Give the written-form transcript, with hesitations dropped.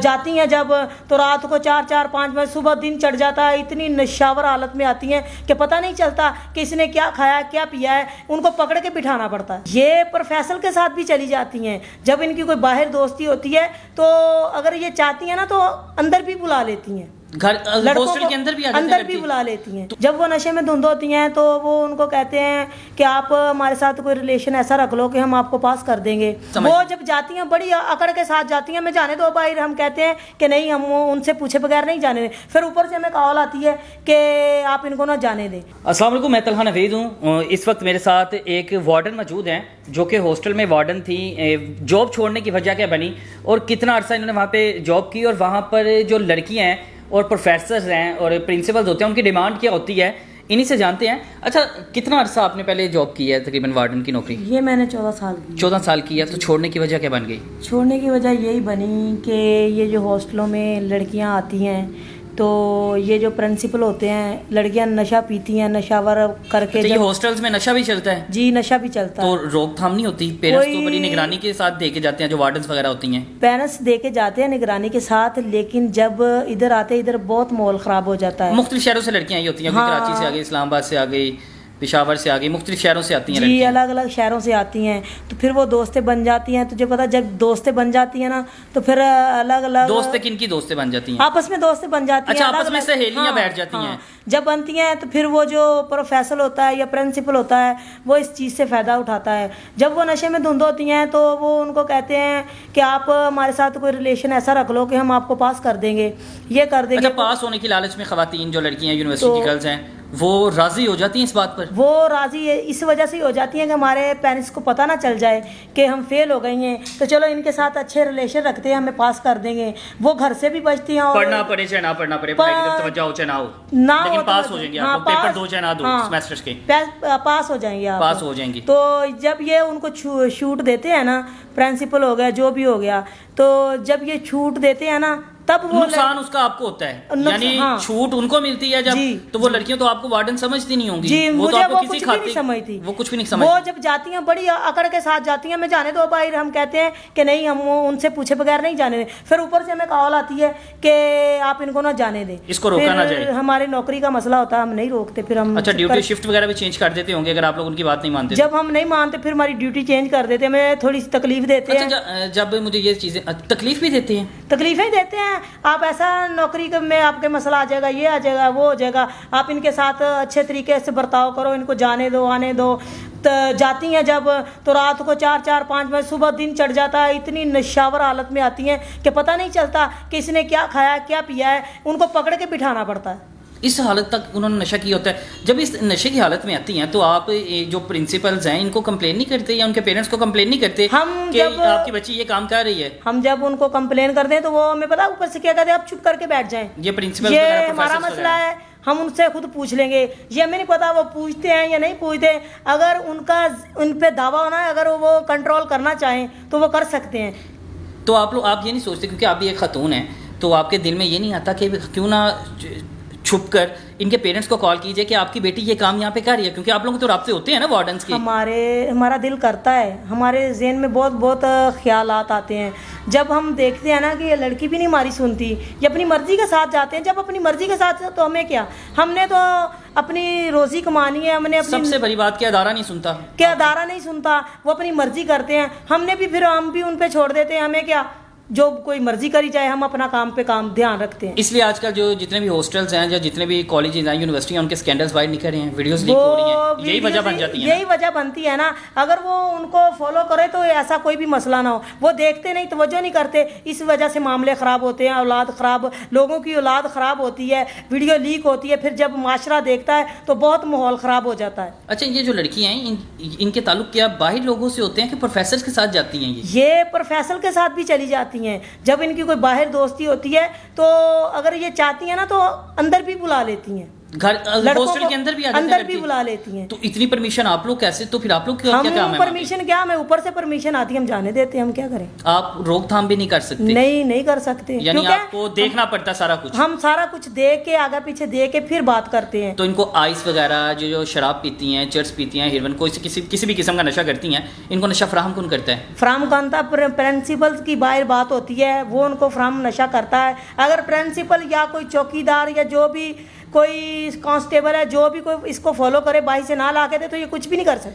جاتی ہیں جب تو رات کو 4-4-5 بجے صبح دن چڑھ جاتا ہے، اتنی نشاور حالت میں آتی ہیں کہ پتہ نہیں چلتا کہ اس نے کیا کھایا کیا پیا ہے، ان کو پکڑ کے بٹھانا پڑتا ہے۔ یہ پروفیسر کے ساتھ بھی چلی جاتی ہیں، جب ان کی کوئی باہر دوستی ہوتی ہے تو اگر یہ چاہتی ہیں نا تو اندر بھی بلا لیتی ہیں، گھر لڑکوں ہاسٹل کو کے اندر بھی آ اندر بھی بلا لیتی ہیں۔ جب وہ نشے میں دھند ہوتی ہیں تو وہ ان کو کہتے ہیں کہ آپ ہمارے ساتھ کوئی ریلیشن ایسا رکھ لو کہ ہم آپ کو پاس کر دیں گے۔ وہ جب جاتی ہیں بڑی اکڑ کے ساتھ جاتی ہیں، میں جانے دو باہر، ہم کہتے ہیں کہ نہیں ہم ان سے پوچھے بغیر نہیں جانے دیں، پھر اوپر سے ہمیں کال آتی ہے کہ آپ ان کو نہ جانے دیں۔ السلام علیکم، میں طلحہ نوید ہوں۔ اس وقت میرے ساتھ ایک وارڈن موجود ہیں جو کہ ہاسٹل میں وارڈن تھی۔ جاب چھوڑنے کی وجہ کیا بنی اور کتنا عرصہ انہوں نے وہاں پہ جاب کی، اور وہاں پر جو لڑکیاں ہیں اور پروفیسرز ہیں اور پرنسپلز ہوتے ہیں ان کی ڈیمانڈ کیا ہوتی ہے، انہی سے جانتے ہیں۔ اچھا، کتنا عرصہ آپ نے پہلے جاب کی ہے تقریباً وارڈن کی نوکری؟ یہ میں نے 14 سال کی۔ 14 سال کی ہے، تو چھوڑنے کی وجہ کیا بن گئی؟ چھوڑنے کی وجہ یہی بنی کہ یہ جو ہاسٹلوں میں لڑکیاں آتی ہیں تو یہ جو پرنسپل ہوتے ہیں، لڑکیاں نشہ پیتی ہیں، نشاور کر کے یہ ہاسٹلز میں نشہ بھی چلتا ہے؟ جی نشہ بھی چلتا ہے۔ تو روک تھام نہیں ہوتی؟ پیرنٹس تو بڑی نگرانی کے ساتھ دے کے جاتے ہیں جو وارڈنز وغیرہ ہوتی ہیں۔ پیرنٹس دے کے جاتے ہیں نگرانی کے ساتھ، لیکن جب ادھر آتے ادھر بہت ماحول خراب ہو جاتا ہے۔ مختلف شہروں سے لڑکیاں ہی ہوتی ہیں، کراچی سے آ گئی، اسلام آباد سے آ گئی، پشاور سے آ گئی، مختلف شہروں سے آتی ہیں جی لڑکیاں۔ الگ الگ شہروں سے آتی ہیں، تو پھر وہ دوستیں بن جاتی ہیں۔ تجھے پتا جب دوستیں بن جاتی ہیں نا تو پھر الگ الگ دوستیں کن کی دوستیں بن جاتی ہیں؟ آپس میں دوستیں بن جاتی ہیں۔ اچھا، آپس میں سہیلیاں بیٹھ جاتی ہیں۔ جب بنتی ہیں تو پھر وہ جو پروفیسر ہوتا ہے یا پرنسپل ہوتا ہے وہ اس چیز سے فائدہ اٹھاتا ہے۔ جب وہ نشے میں دھند ہوتی ہیں تو وہ ان کو کہتے ہیں کہ آپ ہمارے ساتھ کوئی ریلیشن ایسا رکھ لو کہ ہم آپ کو پاس کر دیں گے، یہ کر دیں گے۔ اچھا، پاس ہونے کی لالچ میں خواتین جو لڑکیاں یونیورسٹی کی گرلز ہیں وہ راضی ہو جاتی ہیں اس بات پر؟ وہ راضی اس وجہ سے ہو جاتی ہیں کہ ہمارے پیرنٹس کو پتہ نہ چل جائے کہ ہم فیل ہو گئی ہیں، تو چلو ان کے ساتھ اچھے ریلیشن رکھتے ہیں، ہمیں پاس کر دیں گے۔ وہ گھر سے بھی بچتی ہیں، اور پڑھنا پڑے چاہے نہ پڑھنا پڑے، پڑھائی کی طرف توجہ ہو چاہے نہ ہو، لیکن پاس ہو جائیں گے آپ، پیپر دو چاہے نہ دو سیمیسٹرز کے، پاس ہو جائیں گے آپ، پاس ہو جائیں گی۔ تو جب یہ ان کو چھوٹ دیتے ہیں نا، پرنسپل ہو گیا جو بھی ہو گیا، تو جب یہ چھوٹ دیتے ہیں نا تب وہ نقصان اس کا آپ کو ہوتا ہے، یعنی چھوٹ ان کو ملتی ہے جب، تو وہ لڑکیوں تو آپ کو وارڈن سمجھتی نہیں ہوں گی، وہ تو آپ کو کسی کھاتی سمجھتی، وہ کچھ بھی نہیں سمجھتی۔ وہ جب جاتی ہیں بڑی اکڑ کے ساتھ جاتی ہیں، میں جانے دو باہر، ہم کہتے ہیں کہ نہیں ہم ان سے پوچھے بغیر نہیں جانے دیں، پھر اوپر سے ہمیں کال آتی ہے کہ آپ ان کو نہ جانے دیں، اس کو روکا نہ جائے۔ ہمارے نوکری کا مسئلہ ہوتا ہے، ہم نہیں روکتے، پھر ہم اچھا ڈیوٹی شفٹ وغیرہ بھی چینج کر دیتے ہوں گے اگر آپ لوگ ان کی بات نہیں مانتے؟ جب ہم نہیں مانتے پھر ہماری ڈیوٹی چینج کر دیتے ہیں، ہمیں تھوڑی سی تکلیف دیتے ہیں۔ جب مجھے یہ چیزیں تکلیف بھی دیتی ہیں؟ تکلیفیں دیتے ہیں، آپ ایسا نوکری میں آپ کے مسئلہ آ جائے گا، یہ آ جائے گا، وہ ہو جائے گا، آپ ان کے ساتھ اچھے طریقے سے برتاؤ کرو، ان کو جانے دو آنے دو۔ جاتی ہیں جب تو رات کو 4-4-5 بجے صبح دن چڑھ جاتا ہے، اتنی نشاور حالت میں آتی ہیں کہ پتہ نہیں چلتا کہ اس نے کیا کھایا کیا پیا ہے، ان کو پکڑ کے بٹھانا پڑتا ہے۔ اس حالت تک انہوں نے نشہ کیا ہوتا ہے۔ جب اس نشے کی حالت میں آتی ہیں تو آپ جو پرنسپلز ہیں ان کو کمپلین نہیں کرتے یا ان کے پیرنٹس کو کمپلین نہیں کرتے کہ آپ کی بچی یہ کام کر رہی ہے؟ ہم جب ان کو کمپلین کرتے ہیں تو وہ ہمیں پتا اوپر سے کیا کہتے ہیں، آپ چپ کر کے بیٹھ جائیں، یہ پرنسپل یہ ہمارا مسئلہ ہے، ہم ان سے خود پوچھ لیں گے۔ یہ ہمیں نہیں پتا وہ پوچھتے ہیں یا نہیں پوچھتے، اگر ان پہ دعویٰ ہونا ہے، اگر وہ کنٹرول کرنا چاہیں تو وہ کر سکتے ہیں۔ تو آپ یہ نہیں سوچتے، کیونکہ آپ بھی ایک خاتون ہیں، تو آپ کے دل میں یہ نہیں آتا کہ کیوں نہ چھپ کر ان کے پیرنٹس کو کال کیجئے کہ آپ کی بیٹی یہ کام یہاں پہ کر رہی ہے، کیونکہ آپ لوگوں کے تو رابطے ہوتے ہیں نا وارڈنس کے؟ ہمارا دل کرتا ہے، ہمارے ذہن میں بہت خیالات آتے ہیں جب ہم دیکھتے ہیں نا کہ یہ لڑکی بھی نہیں ہماری سنتی، یہ اپنی مرضی کے ساتھ جاتے ہیں۔ جب اپنی مرضی کے ساتھ تو ہمیں کیا، ہم نے تو اپنی روزی کمانی ہے، ہم نے سب سے بڑی بات کہ ادارہ نہیں سنتا، کہ ادارہ نہیں سنتا، وہ اپنی مرضی کرتے ہیں، ہم نے بھی پھر ہم بھی ان پہ چھوڑ دیتے ہیں، ہمیں کیا، جو کوئی مرضی کری جائے، ہم اپنا کام پہ دھیان رکھتے ہیں۔ اس لیے آج کل جو جتنے بھی ہاسٹلز ہیں یا جتنے بھی کالجز ہیں یونیورسٹی ہیں ان کے سکینڈلز باہر نکل رہے ہیں، ویڈیوز لیک ہو رہی ہیں، یہی وجہ بن جاتی ہے، یہی وجہ بنتی ہے نا۔ اگر وہ ان کو فالو کرے تو ایسا کوئی بھی مسئلہ نہ ہو، وہ دیکھتے نہیں، توجہ نہیں کرتے، اس وجہ سے معاملے خراب ہوتے ہیں، اولاد خراب، لوگوں کی اولاد خراب ہوتی ہے، ویڈیو لیک ہوتی ہے، پھر جب معاشرہ دیکھتا ہے تو بہت ماحول خراب ہو جاتا ہے۔ اچھا، یہ جو لڑکیاں ہیں ان کے تعلق کیا باہر لوگوں سے ہوتے ہیں کہ پروفیسرز کے ساتھ جاتی ہیں؟ یہ پروفیسر کے ساتھ بھی چلی جاتی ہیں، جب ان کی کوئی باہر دوستی ہوتی ہے تو اگر یہ چاہتی ہیں نا تو اندر بھی بلا لیتی ہیں۔ گھر لڑکوں ہاسٹل کو کے اندر بھی آ جاتے ہیں اندر بھی لڑکی؟ بلا لیتی ہیں. تو اتنی پرمیشن آپ لوگ کیسے؟ تو پھر آپ لوگ کیا کام ہم ہے؟ پرمیشن کیا، ہمیں اوپر سے پرمیشن آتی ہے، ہم جانے دیتے ہیں، ہم کیا کریں؟ آپ روک تھام بھی نہیں کر سکتے؟ نہیں کر سکتے، یعنی آپ کو دیکھنا پڑتا سارا کچھ؟ ہم سارا کچھ دیکھ کے آگے پیچھے دیکھ کے پھر بات کرتے ہیں. تو ان کو آئس وغیرہ جو شراب پیتی ہیں، چرس پیتی ہیں، ہیروئن، کوئی کسی بھی قسم کا نشہ کرتی ہیں، ان کو نشہ فراہم کون کرتا ہے؟ فرام کانتا پرنسپل کی باہر بات ہوتی ہے، وہ ان کو فرام نشہ کرتا ہے. اگر پرنسپل یا کوئی چوکیدار یا جو بھی کوئی کانسٹیبل ہے، جو بھی کوئی اس کو فالو کرے باہر سے نہ لا کے دے، تو یہ کچھ بھی نہیں کر سکتا.